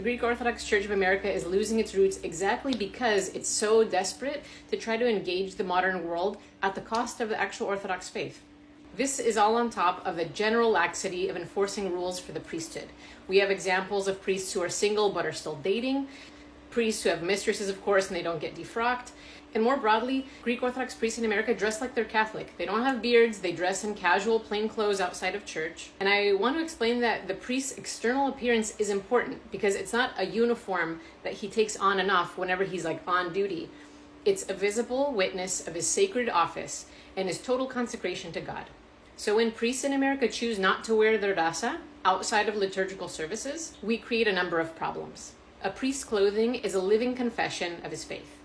The Greek Orthodox Church of America is losing its roots exactly because it's so desperate to try to engage the modern world at the cost of the actual Orthodox faith. This is all on top of the general laxity of enforcing rules for the priesthood. We have examples of priests who are single but are still dating, priests who have mistresses, of course, and they don't get defrocked. And more broadly, Greek Orthodox priests in America dress like they're Catholic. They don't have beards, they dress in casual, plain clothes outside of church. And I want to explain that the priest's external appearance is important because it's not a uniform that he takes on and off whenever he's on duty. It's a visible witness of his sacred office and his total consecration to God. So when priests in America choose not to wear their rasa outside of liturgical services, we create a number of problems. A priest's clothing is a living confession of his faith.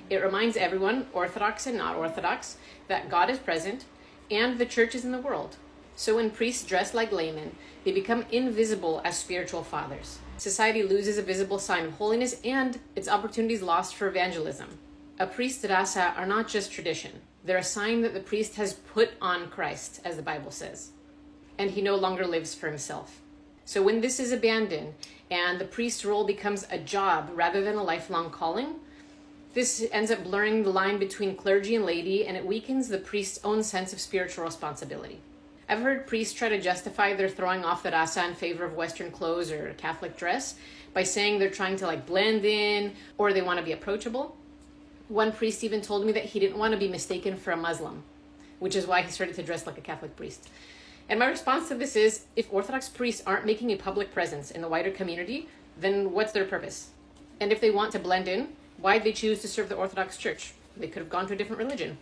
It reminds everyone, Orthodox and not Orthodox, that God is present and the church is in the world. So when priests dress like laymen, they become invisible as spiritual fathers. Society loses a visible sign of holiness and its opportunities lost for evangelism. A priest's rasa are not just tradition. They're a sign that the priest has put on Christ, as the Bible says, and he no longer lives for himself. So when this is abandoned and the priest's role becomes a job rather than a lifelong calling, this ends up blurring the line between clergy and laity, and it weakens the priest's own sense of spiritual responsibility. I've heard priests try to justify their throwing off the rasa in favor of Western clothes or Catholic dress by saying they're trying to blend in or they want to be approachable. One priest even told me that he didn't want to be mistaken for a Muslim, which is why he started to dress like a Catholic priest. And my response to this is, if Orthodox priests aren't making a public presence in the wider community, then what's their purpose? And if they want to blend in, why'd they choose to serve the Orthodox Church? They could have gone to a different religion.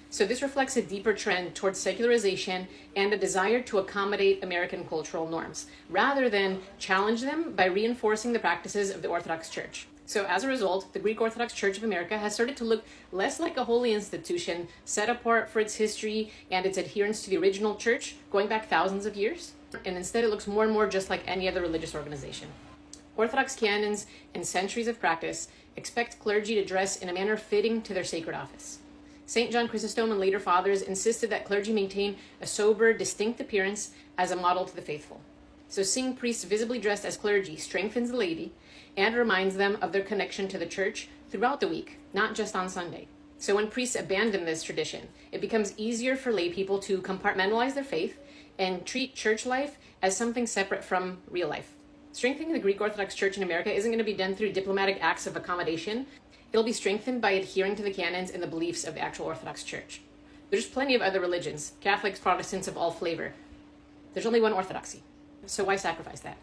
So this reflects a deeper trend towards secularization and a desire to accommodate American cultural norms, rather than challenge them by reinforcing the practices of the Orthodox Church. So as a result, the Greek Orthodox Church of America has started to look less like a holy institution set apart for its history and its adherence to the original church going back thousands of years, and instead it looks more and more just like any other religious organization. Orthodox canons and centuries of practice expect clergy to dress in a manner fitting to their sacred office. St. John Chrysostom and later fathers insisted that clergy maintain a sober, distinct appearance as a model to the faithful. So seeing priests visibly dressed as clergy strengthens the laity and reminds them of their connection to the church throughout the week, not just on Sunday. So when priests abandon this tradition, it becomes easier for lay people to compartmentalize their faith and treat church life as something separate from real life. Strengthening the Greek Orthodox Church in America isn't going to be done through diplomatic acts of accommodation. It'll be strengthened by adhering to the canons and the beliefs of the actual Orthodox Church. There's plenty of other religions, Catholics, Protestants of all flavor. There's only one orthodoxy. So why sacrifice that?